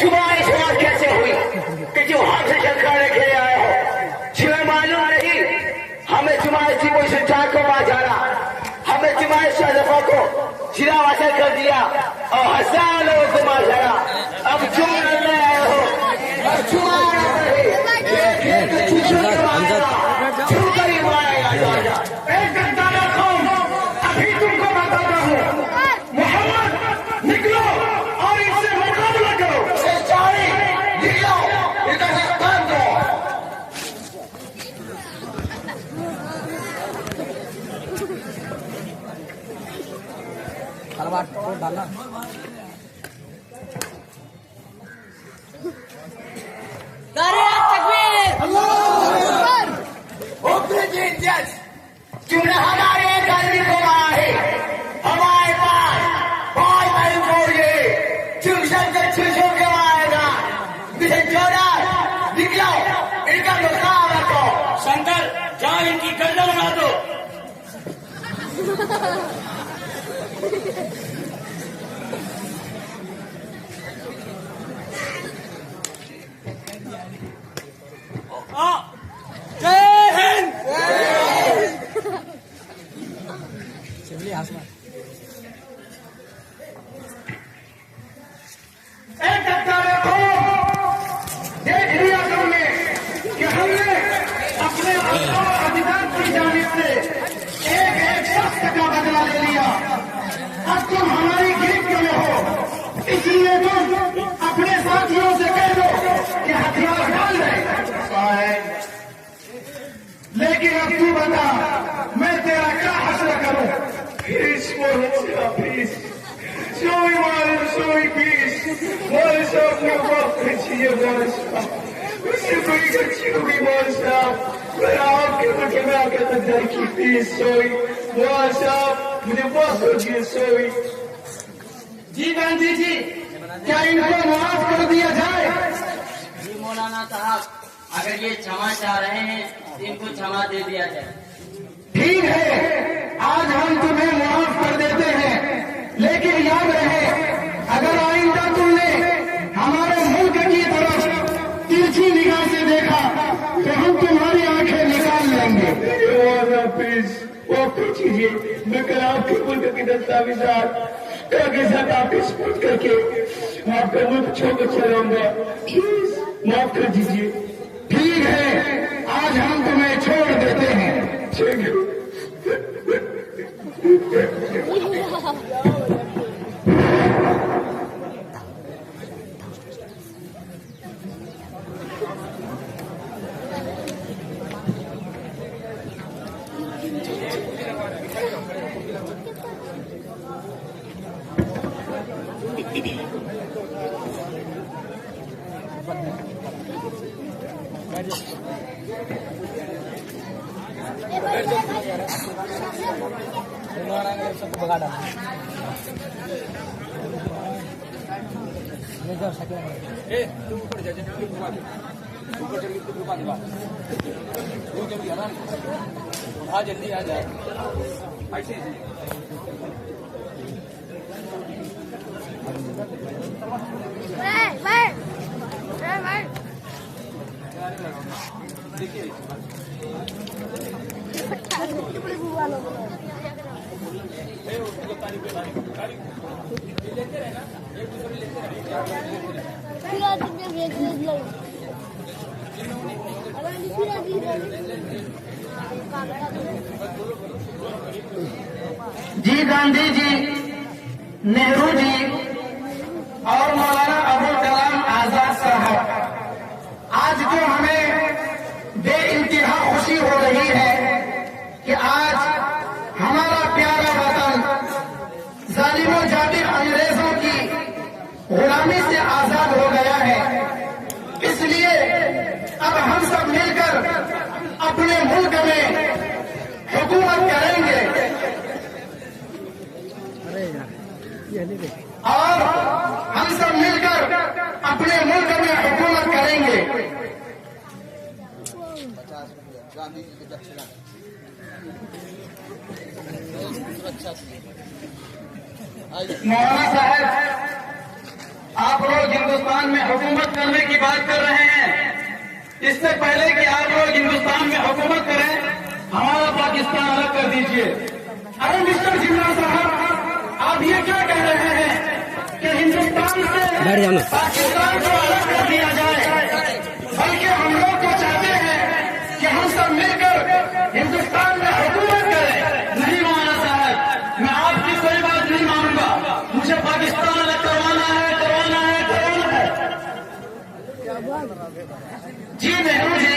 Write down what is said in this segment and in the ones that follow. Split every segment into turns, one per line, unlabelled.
शुरुआत कैसे हुई कि जो हाथ से शंकर लेके आए हो, तुम्हें मालूम नहीं हमें तुम्हारे की कोई संचार को वहां जाना, हमें तुम्हारे शरफों को सिरा वासल कर दिया और हजार लोगों को मार डाला। अब तुम लड़ने आए हो और तुम्हारा एक गद्दार कौम, अभी तुमको बताता हूँ। मोहम्मद निकलो और इससे मुकाबला करो। निकलो, इधर से काम दो।
डालना
तुमने हमारे गर्मी को मारा है, हमारे पास बहुत बड़ी फौज है, तुम सबसे छुछो के मारेगा। मिशन 14 निकलो, इनका मुकाबला करो।
शंकर जाओ इनकी गर्दन उड़ा दो। जय हिंद।
एक गद्दारों को देख लिया तुमने कि हमने अपने अधिकार की जानिब से एक शख्स का बदला ले लिया। अब तुम हमारी गिरफ्त में हो, इसलिए तुम अपने साथियों से कह दो कि हथियार डाल दें। लेकिन अब तू बता, मैं तेरा क्या हश्र करूं? Peace, peace. Show me peace. Molesta, meu povo, cretinho, molesta. Você foi cretinho, me molesta. Mas आपके मुझे मैं आगे तक जाए कि peace, soy. Molesta, मुझे बहुत सोचिए, soy. जी गांधी जी, क्या इनको माफ कर दिया जाए?
जी मौलाना साहब, अगर ये क्षमा चाह रहे हैं तो इनको क्षमा दे दिया जाए।
ठीक है, आज हम तुम्हें माफ कर देते हैं, लेकिन याद रहे अगर आइंदा तुमने हमारे मुल्क की तरफ तिरछी निगाह से देखा तो हम तुम्हारी आंखें निकाल लेंगे। प्लीज माफ कीजिए, मैं कल आपके मुल्क की दस्तावेजात के साथ आप स्पोर्ट करके आपका मुल्क छोड़कर चलाऊंगा। प्लीज माफ कर दीजिए। ठीक है, आज हम तुम्हें छोड़ देते हैं।
सबको भगा डाला। तुम ऊपर जा, ऊपर जल्दी रुका दे, वो जल्दी आराम आ, जल्दी आ जाए ऐसे। देखिए लेते रहना, एक दूसरे लेते
जी गांधी जी, नेहरू जी और मौलाना अबुल कलाम आजाद साहब, आज जो हमें बेइंतहा खुशी हो रही है कि आज हमारा प्यारा वतन जालिमों जाबिर अंग्रेजों की गुलामी से आजाद हो गया है। इसलिए अब हम सब मिलकर अपने मुल्क में हुकूमत करेंगे और मौलाना साहब, आप लोग हिंदुस्तान में हुकूमत करने की बात कर रहे हैं। इससे पहले कि आप लोग हिंदुस्तान में हुकूमत करें, हमारा पाकिस्तान अलग कर दीजिए। अरे मिस्टर जिन्ना साहब, आप ये क्या कह रहे हैं कि हिंदुस्तान से पाकिस्तान को अलग कर दिया जाए? बल्कि हम लोग तो चाहते हैं कि हम सब मिलकर हिंदुस्तान में हुकूमत करें। नहीं मौलाना साहब, मैं आपकी कोई बात नहीं मानूंगा। मुझे पाकिस्तान अलग करवाना है, करवाना है, करवाना है। जी नेहरू जी,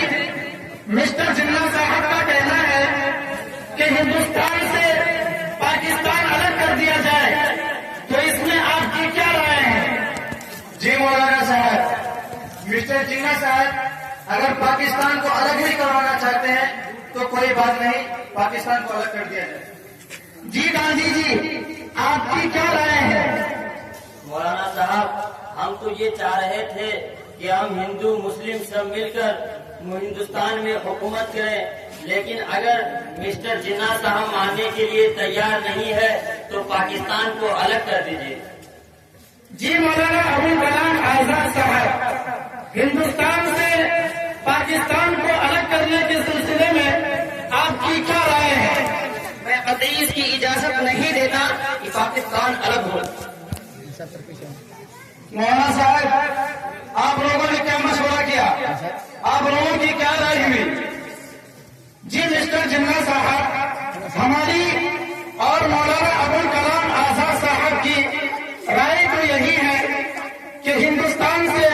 मिस्टर जिन्ना साहब का कहना है कि हिंदुस्तान से पाकिस्तान अलग कर दिया जाए, तो इसमें आपकी क्या राय है? जी मौलाना साहब, मिस्टर जिन्ना साहब, अगर पाकिस्तान को अलग नहीं करवाना चाहते हैं तो कोई बात नहीं, पाकिस्तान को अलग कर दिया जाए। जी गांधी जी, आपकी क्या राय है?
मौलाना साहब, हम तो ये चाह रहे थे कि हम हिंदू मुस्लिम सब मिलकर हिंदुस्तान में हुकूमत करें, लेकिन अगर मिस्टर जिन्ना साहब मानने के लिए तैयार नहीं है तो पाकिस्तान को अलग कर दीजिए।
जी मौलाना अबुल कलाम आजाद साहब, हिंदुस्तान से पाकिस्तान को अलग करने के सिलसिले में आपकी क्या राय है?
मैं कतई इसकी इजाजत नहीं देता कि पाकिस्तान अलग हो।
मौलाना साहब, आप लोगों ने क्या मशवरा किया? आप लोगों की क्या राय हुई? जी मिस्टर जिन्ना साहब, हमारी और मौलाना अबुल कलाम आजाद साहब की राय तो यही है कि हिंदुस्तान से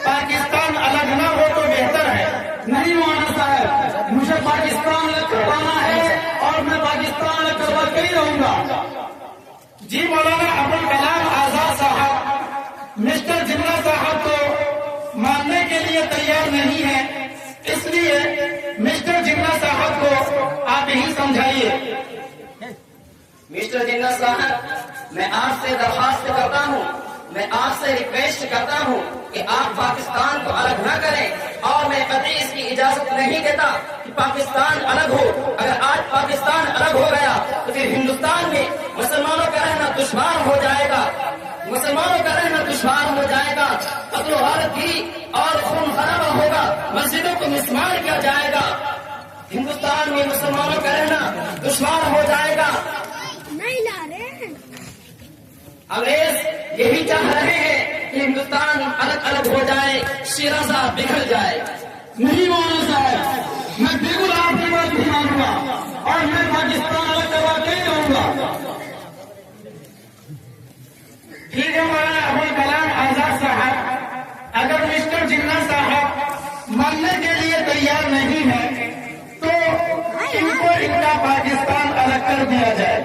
पाकिस्तान अलग ना हो तो बेहतर है। नहीं मौलाना साहब, मुझे पाकिस्तान अलग करवाना है और मैं पाकिस्तान अलग करवा के ही रहूंगा। जी मौलाना अबुल कलाम आजाद साहब, मिस्टर जिन्ना साहब को मानने के लिए तैयार नहीं है, इसलिए मिस्टर जिन्ना साहब को आप ही समझाइए।
मिस्टर जिन्ना साहब, मैं आपसे दरख्वास्त करता हूँ, मैं आपसे रिक्वेस्ट करता हूँ कि आप पाकिस्तान को अलग न करें, और मैं कभी इसकी इजाजत नहीं देता कि पाकिस्तान अलग हो। अगर आज पाकिस्तान अलग हो गया तो फिर हिंदुस्तान में मुसलमानों का रहना दुश्वार हो जाएगा, मुसलमानों का रहना दुश्वार हो जाएगा। कत्ल वारत भी और खून खराबा होगा, मस्जिदों को मिसमार किया जाएगा, हिंदुस्तान में मुसलमानों का रहना दुश्वार हो जाएगा। अंग्रेज यही चाह रहे हैं कि हिंदुस्तान अलग अलग हो जाए, शिराजा बिखर जाए।
नहीं मौलाना साहब, मैं बिल्कुल आपकी बात नहीं मानूंगा और मैं पाकिस्तान अलग करवा के ही रहूंगा। ठीक है मौलाना अबुल कलाम आजाद साहब, अगर मिस्टर जिन्ना साहब मानने के लिए तैयार नहीं है तो इनको इनका पाकिस्तान अलग कर दिया जाए।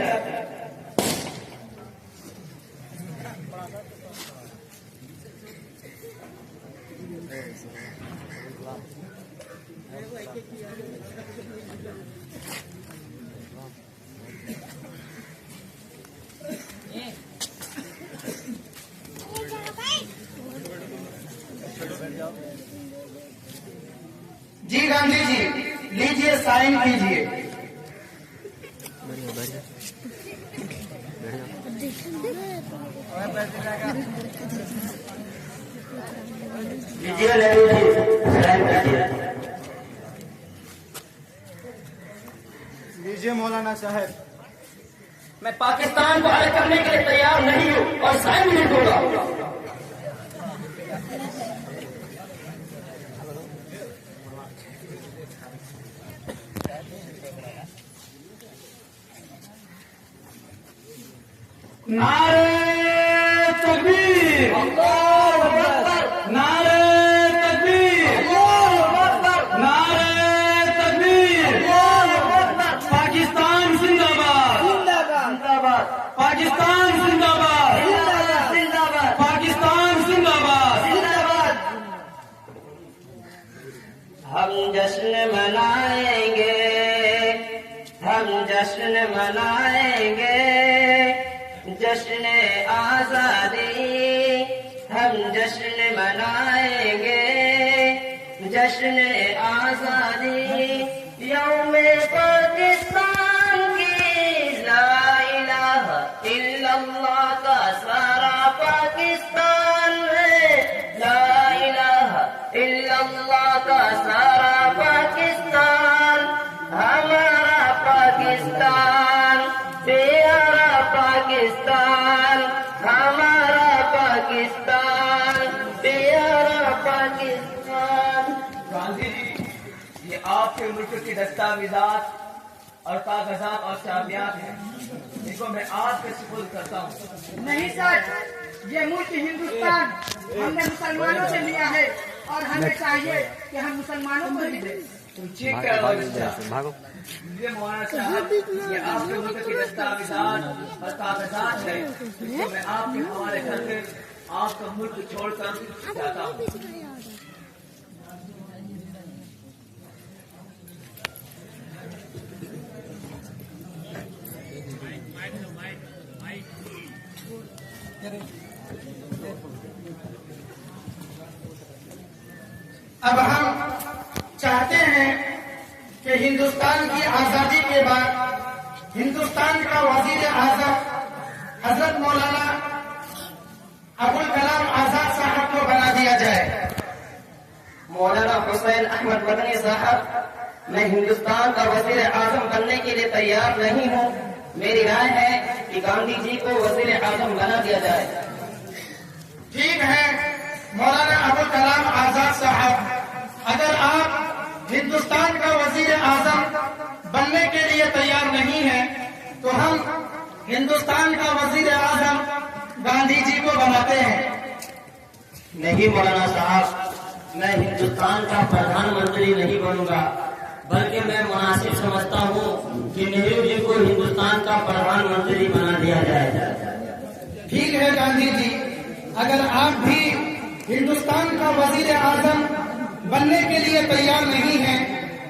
जी गांधी जी, लीजिए साइन कीजिए।
लीजिए नेहरू जी, साइन कीजिए।
लीजिए मौलाना साहब।
मैं पाकिस्तान को अलग करने के लिए तैयार नहीं हूँ और साइन नहीं दूंगा।
नारे तकबीर, नारे तकबीर, नारे तकबीर। पाकिस्तान जिंदाबाद, पाकिस्तान जिंदाबाद, पाकिस्तान जिंदाबाद।
हम जश्न मनाएंगे, हम जश्न मनाएंगे, जश्न आजादी हम जश्न मनाएंगे, जश्न आजादी पाकिस्तान की ला इलाहा इल्लल्लाह का सारा पाकिस्तान है, ला इलाहा इल्लल्लाह का सारा पाकिस्तान, हमारा पाकिस्तान, प्यारा पाकिस्तान, हमारा पाकिस्तान, प्यारा पाकिस्तान।
गांधी जी, ये आपके मुल्क की दस्तावेजात और कागजात और चाबियात हैं, इनको मैं आपके सुपुर्द करता हूँ।
नहीं सर, ये मुल्क हिंदुस्तान हमने मुसलमानों से लिया है और हमें चाहिए कि हम मुसलमानों को ही दें।
ठीक है ये मौलाना साहब, ये आपके मुल्क की दस्तावेजात और कागजात है, इसको मैं आपके हवाले करके आपका मुल्क छोड़कर जाता हूँ।
अब हम चाहते हैं कि हिंदुस्तान की आजादी के बाद हिंदुस्तान का वजीर आजम हजरत मौलाना अबुल कलाम आजाद साहब को बना दिया जाए।
मौलाना हुसैन अहमद मदनी साहब, मैं हिंदुस्तान का वजीर आजम बनने के लिए तैयार नहीं हूँ। मेरी राय है कि गांधी जी को वजीर आजम बना दिया जाए।
ठीक है मौलाना अबुल कलाम आजाद साहब, अगर आप हिंदुस्तान का वजीर आजम बनने के लिए तैयार नहीं हैं, तो हम हिंदुस्तान का वजीर आजम गांधी जी को बनाते हैं।
नहीं मौलाना साहब, मैं हिंदुस्तान का प्रधानमंत्री नहीं बनूंगा, बल्कि मैं मुनासिब समझता हूँ कि नेहरू जी को हिंदुस्तान का प्रधानमंत्री बना दिया जाए।
ठीक है गांधी जी, अगर आप भी हिंदुस्तान का वजीर आजम बनने के लिए तैयार नहीं हैं,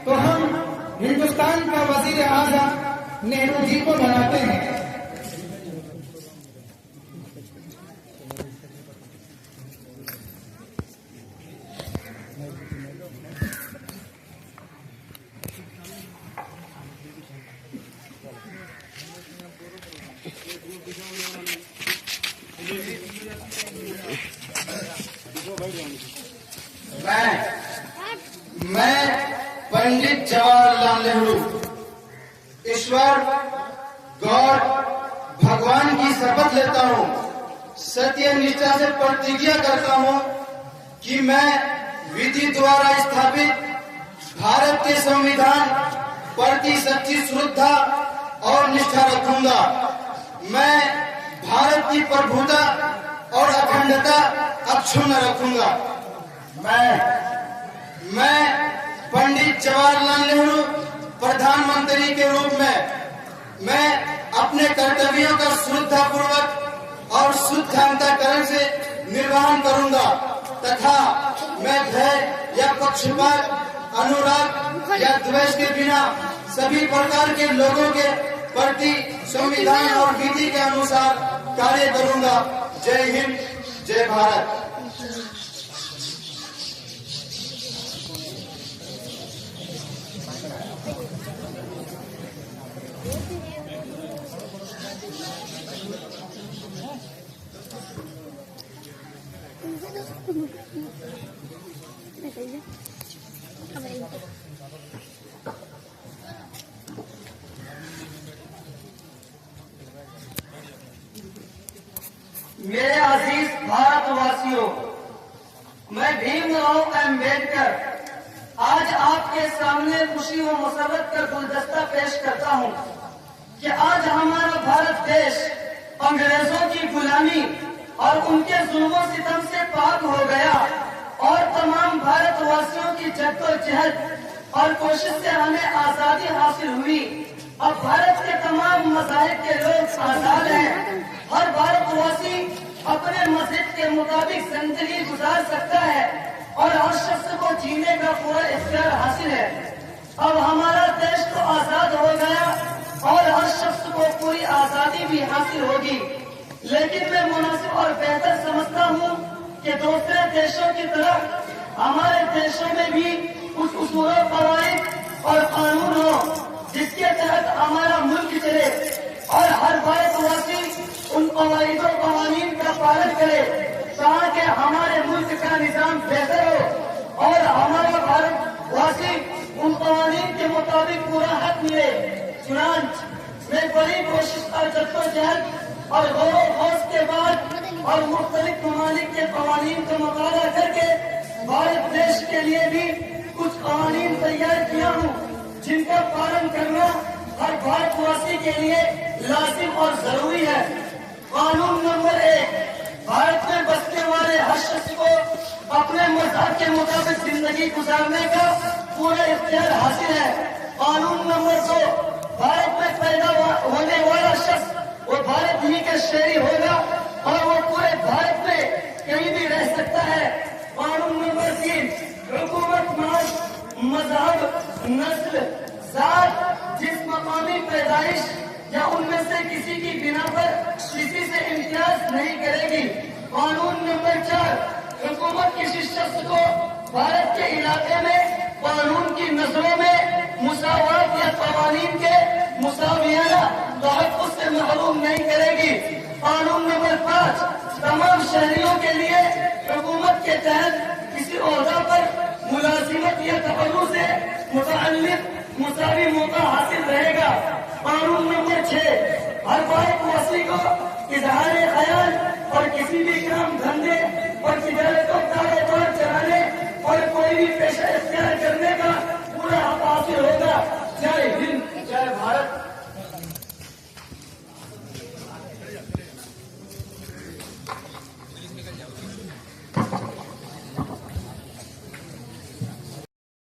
तो हम हिंदुस्तान का वजीर आजम नेहरू जी को बनाते हैं। मैं पंडित जवाहरलाल नेहरू ईश्वर गॉड भगवान की शपथ लेता हूँ, सत्य निष्ठा से प्रतिज्ञा करता हूँ कि मैं विधि द्वारा स्थापित भारत के संविधान प्रति सच्ची श्रद्धा और निष्ठा रखूंगा। मैं भारत की प्रभुता और अखंडता अक्षुण्ण रखूंगा। मैं पंडित जवाहरलाल नेहरू प्रधानमंत्री के रूप में मैं अपने कर्तव्यों का श्रद्धापूर्वक और शुद्ध अंतःकरण से निर्वहन करूंगा तथा मैं भय या पक्षपात, अनुराग या द्वेष के बिना सभी प्रकार के लोगों के प्रति संविधान और विधि के अनुसार कार्य करूंगा। जय हिंद, जय भारत।
मेरे अजीज भारतवासियों, मैं भीमराव अम्बेडकर आज आपके सामने खुशी व मुसर्रत का गुलदस्ता पेश करता हूँ कि आज हमारा भारत देश अंग्रेजों की गुलामी और उनके जुल्मों सितम से पाक हो गया और तमाम भारतवासियों की जद्दोजहद और कोशिश से हमें आजादी हासिल हुई। अब भारत के तमाम मज़ाहिब के लोग आजाद हैं। हर भारतवासी अपने मजहब के मुताबिक जिंदगी गुजार सकता है और हर शख्स को जीने का पूरा इख्तियार हासिल है। अब हमारा देश तो आजाद हो गया और हर शख्स को पूरी आजादी भी हासिल होगी, लेकिन मैं मुनासिब और बेहतर समझता हूँ कि दूसरे देशों की तरह हमारे देशों में भी कुछ उसूल, कवायद और कानून हो जिसके तहत हमारा मुल्क चले और हर भारतवासी उन कवायद और कवानीन का पालन करे ताकि हमारे मुल्क का निजाम बेहतर हो और हमारा भारतवासी उन कवानीन के मुताबिक पूरा हक मिले। चुनांच में बड़ी कोशिश और जद्दोजहद और गौरव खौफ के बाद और मुख्तलिफ ममालिक के कवानीन का मुताला करके भारत देश के लिए भी कुछ कवानीन तैयार किया हूँ जिनका पालन करना हर भारतवासी के लिए लाजिम और जरूरी है। कानून नंबर 1, भारत में बसने वाले हर शख्स को अपने मजहब के मुताबिक जिंदगी गुजारने का पूरा इख्तियार हासिल है। कानून नंबर 2, भारत में पैदा होने वाला शख्स वो भारत ही का शहरी होगा और वो पूरे भारत में कहीं भी रह सकता है। कानून नंबर 3, हुकूमत मजहब, नस्ल, जात, जिस मकामी पैदाइश या उनमें से किसी की बिना पर किसी से इम्तियाज नहीं करेगी। कानून नंबर 4, हुकूमत किसी शख्स को भारत के इलाके में कानून की नजरों में मुसावात या कवानीन के मुसावियाना तहफ़्फ़ुज़ से महरूम नहीं करेगी। कानून नंबर 5, तमाम शहरियों के लिए हुकूमत के तहत किसी ओहदा पर मुलाजिमत या तबर्रु से मुतअल्लिक़ मुसावी मौका हासिल रहेगा। कानून नंबर 6, हर भारतवासी को इजहार ख्याल और किसी भी काम धंधे और तिजारत